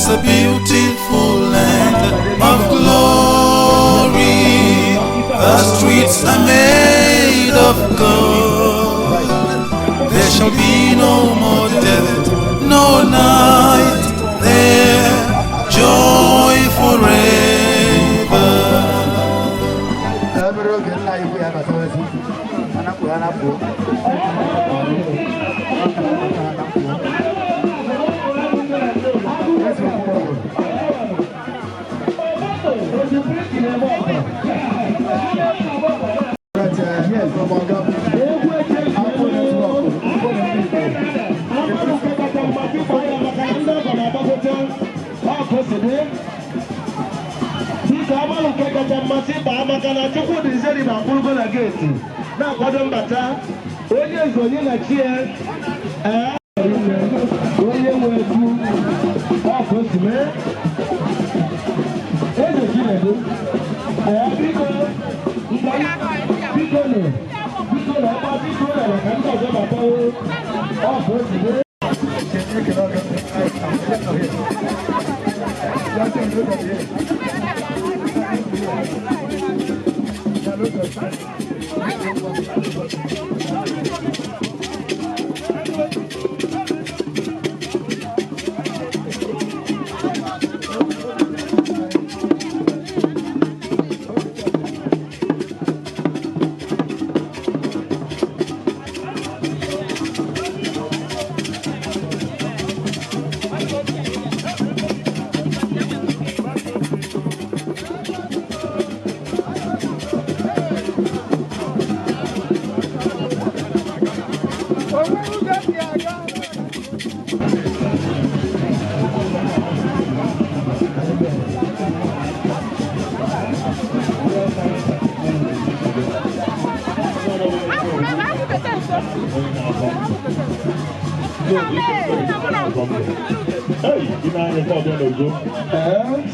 It's a beautiful land of glory. The streets are made of gold. There shall be no more death, no night there, joy forever.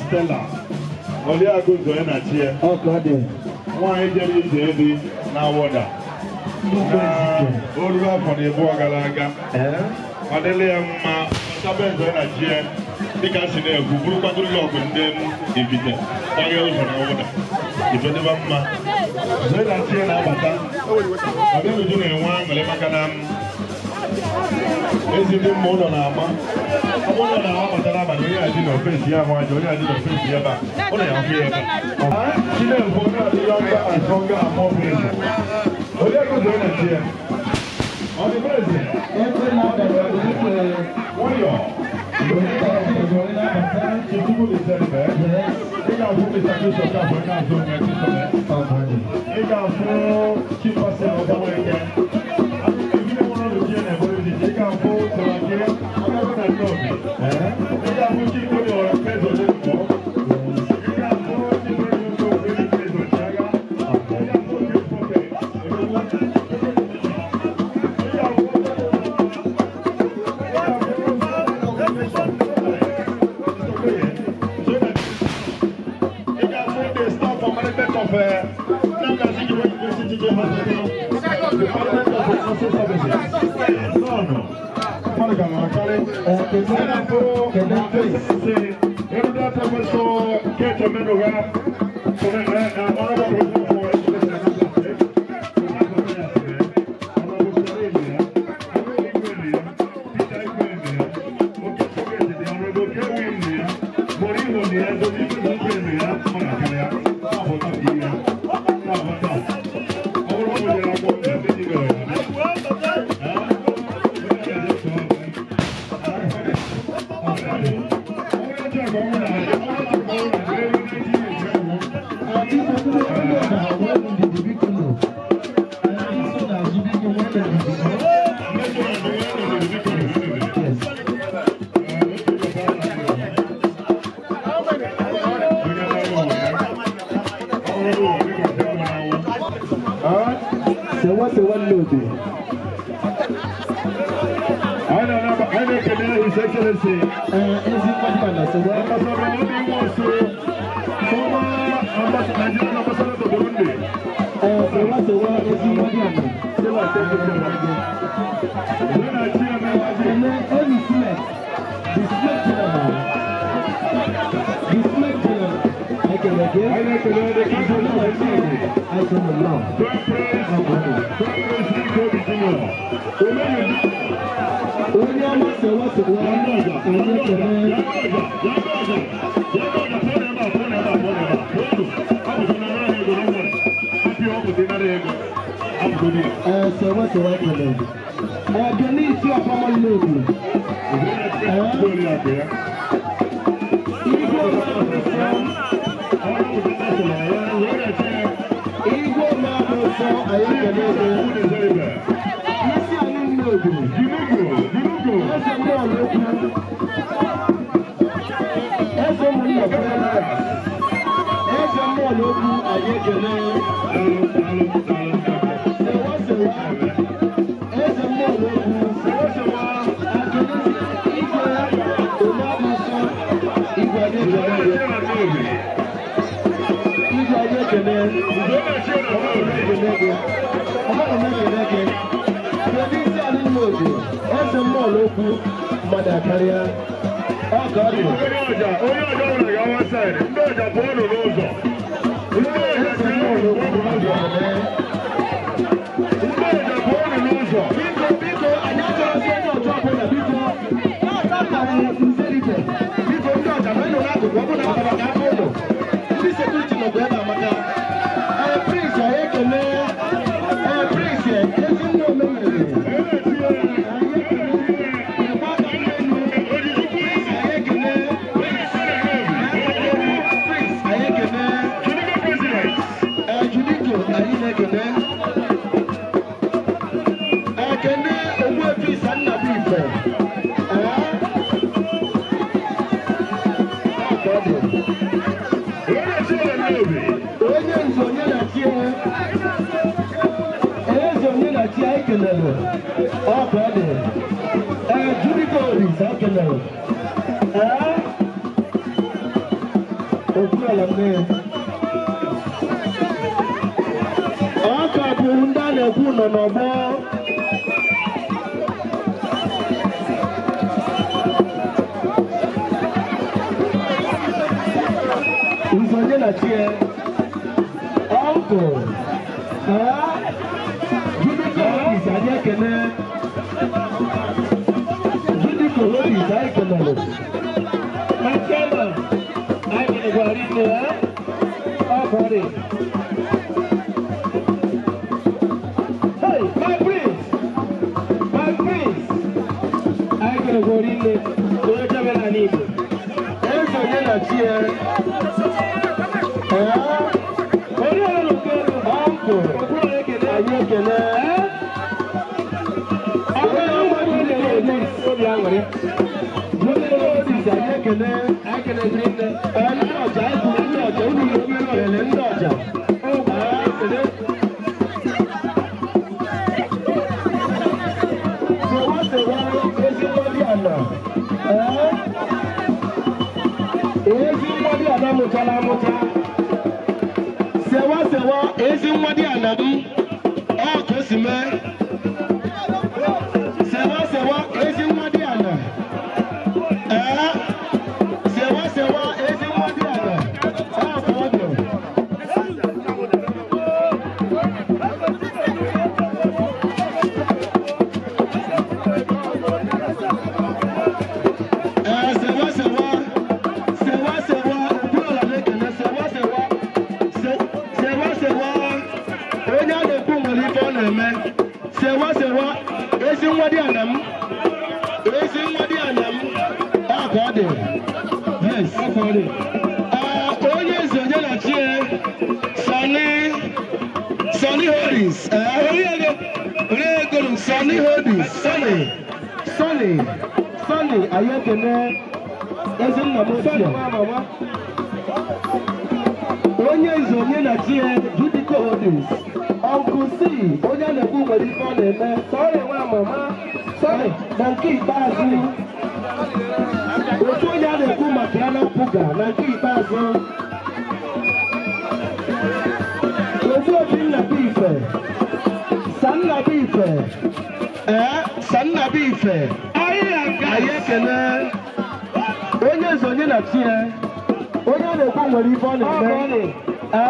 Stella, Olia goes to Enachi. Oh, God. Why did you say now? Water. Order for the Boagalaga. Adelia, Sabin to Enachi. Because in there, who broke out the lock and then if it is. If you never ma, then I see an avatar. I've been doing one, Macanam. Is it more than a man? I want to know what I did of face here. I did of face here. Only I'm here. She didn't want to be younger and stronger and more patient. Oh, they're going to do it here. On the president. What are you?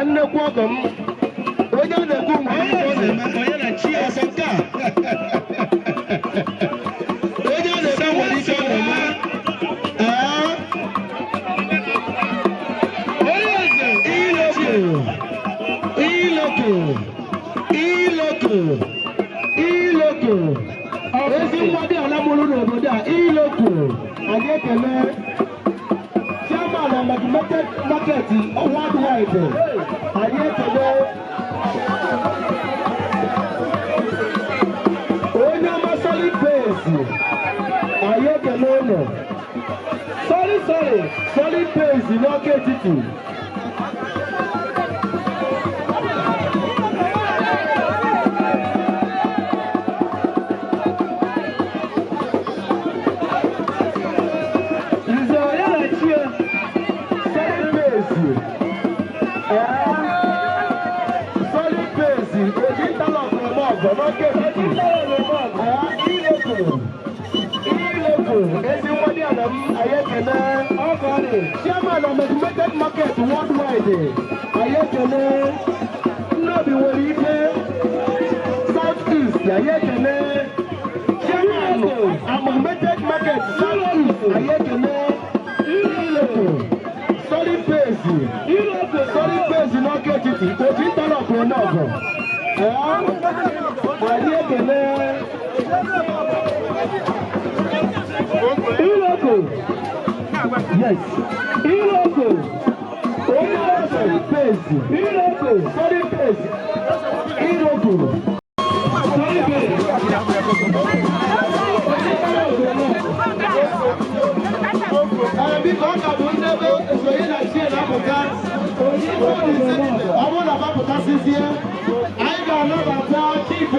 nnekwu ọgọ m onye a na-ekwu mgbe onye na-chi ya ọsọ nke a onye a na-eme nwere ike ọ na-eme iloko ezi nwa dị ala mụrụ n'obodo a iloko anyị ekele chairman amalgamated market worldwide anyị ekele onye ọma solid base anyị ekele ụlọ solid base n'ọka etiti Chairman of Amalgamated Market worldwide, Ayekele, Nnobi Werike, Southeast, Ayekele, Chairman of Amalgamated Market Southeast, Ayekele, Solid Base, n'ọka etiti, oji ntọrọpụ n'ọgọ, Ayekele, yes, Iloko, solid base, Iloko, solid base, Iloko, solid base. Because I will never say that she and Africa, I want to have a this year. I got another chief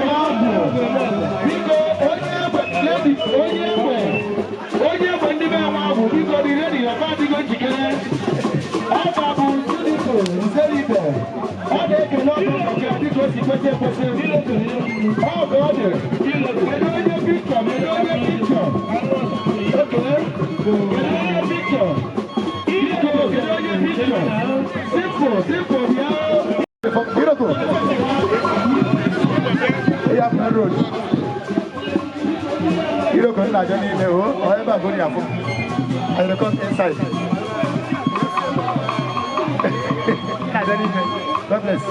You don't know Johnny Leo, or ever go near. I come inside. God bless.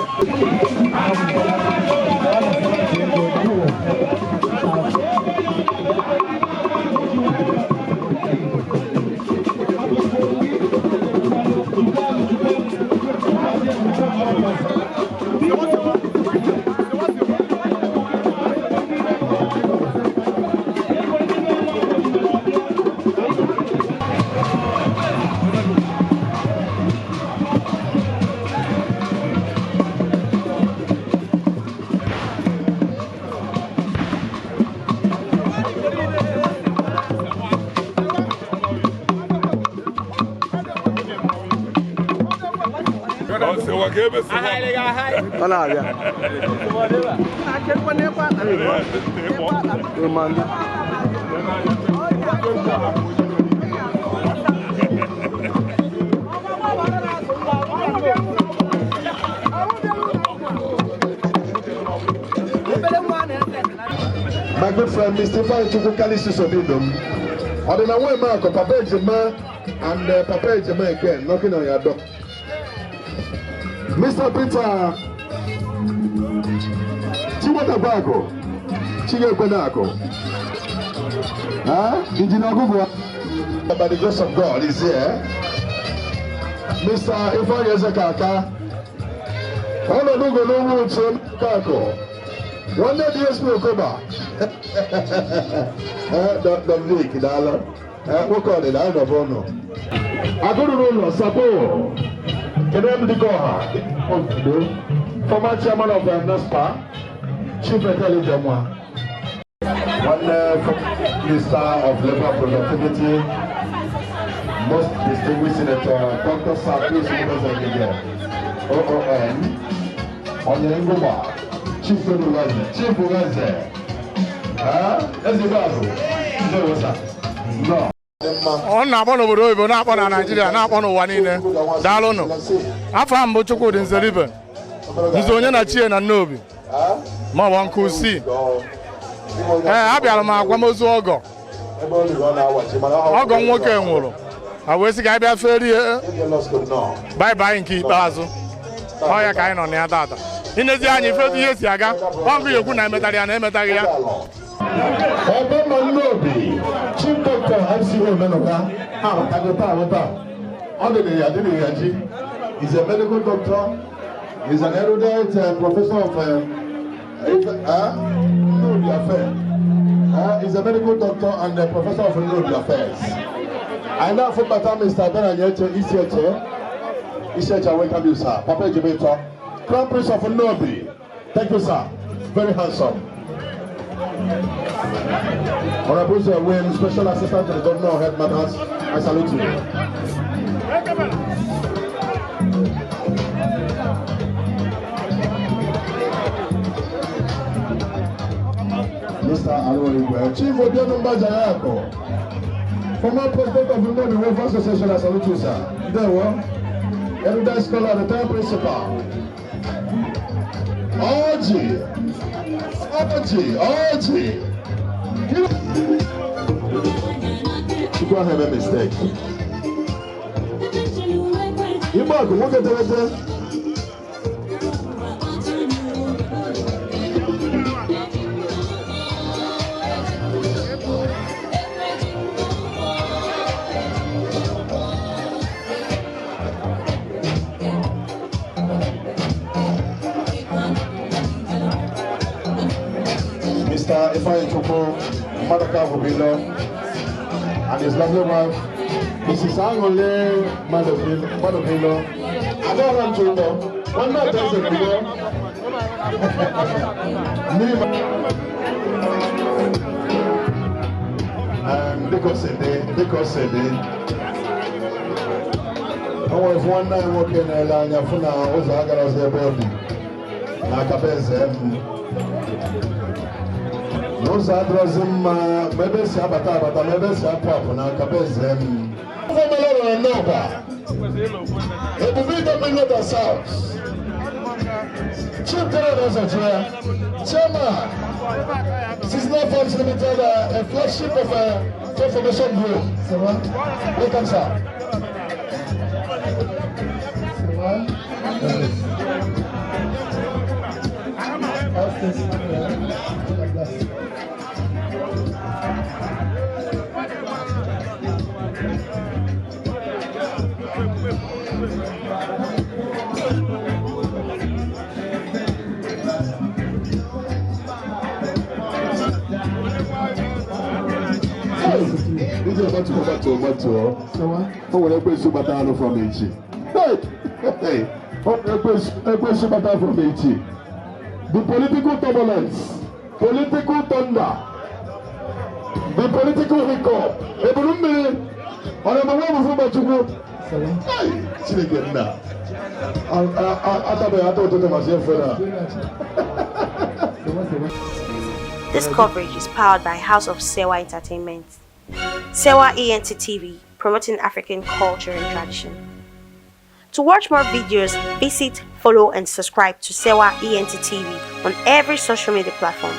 My good friend, Mr. Fai Chukwukalisu Sobidum. I don't know where Marco, Papa Ejima, and Papa Ejima again, knocking on your door. Mr. Peter Chiwatabago, Chigebenako. Did you know who? By the grace of God, is here. Mr. Ifan Yazakaka. All of you know what's Kako. One day, DSP Okoba. Dominic, Dala. What call it? I don't know. I go to roll Sapo. Former chairman of NASPA, Chief Intelligence One Minister of Labor Productivity, most distinguished Senator Dr. Sapis Mugazengige, OON, Onyengoma, Chief Ugaze, Ezibazo, no. ọ na-akpọ n'obodo oyibo na-akpọ na Naịjirịa na-akpọ n'ụwa niile daalụnụ afọ ahụ bụ Chukwudị Nzeribe nze onye na chie na Nnobi ma ọ bụ Nkusi abịara m akwamozu ọgọ nwoke nwụrụ a wee sị ka anyị bịa ferie bye nke ikpeazụ ọ ya ka anyị nọ na ya tata inezi anyị fetu ihe si aga ọ nkụ ekwu na emetara ya na emetaghị ya Nnobi Chief Doctor MCO Menoka he's a medical doctor, he's an erudite professor of Nnobi Affairs. He's a medical doctor and a professor of Nnobi Affairs. I now for Mr. Benanyeche Isieche, welcome you, sir. Papa Jibeto, Crown Prince of Nnobi. Thank you, sir. Very handsome. Honorable Sir Wayne, Special Assistant to the Governor of Head Matters, I salute you. Mr. Aloy, Chief Obiano Mbajayako, former President of the Nnobi Welfare Association, I salute you, sir. There we are. Erudite Scholar, the time principal. Oji. You can't have a mistake. You might look at the Mr. Ifeanyi Chukwu, Madaka Hubilo, and his lovely wife, Mrs. Angole Madovilo. I don't want to know. One more person to go. And because I was one night walking in Anya Funa, I was a girl's body. Those addressing maybe Sabata, maybe Sapop, and Alcabezem. Family and Nova. It will be the middle of the South. Chief General Chairman, this is not Farms Limited, a flagship of a transformation group. Welcome, sir. This is about to go back to Omoto. How will I put Subatano from H? Hey, from H. The political turbulence, political thunder, the political hiccup. This coverage is powered by House of Sewa Entertainment. Sewa ENT TV, promoting African culture and tradition. To watch more videos, visit, follow and subscribe to Sewa ENT TV on every social media platform.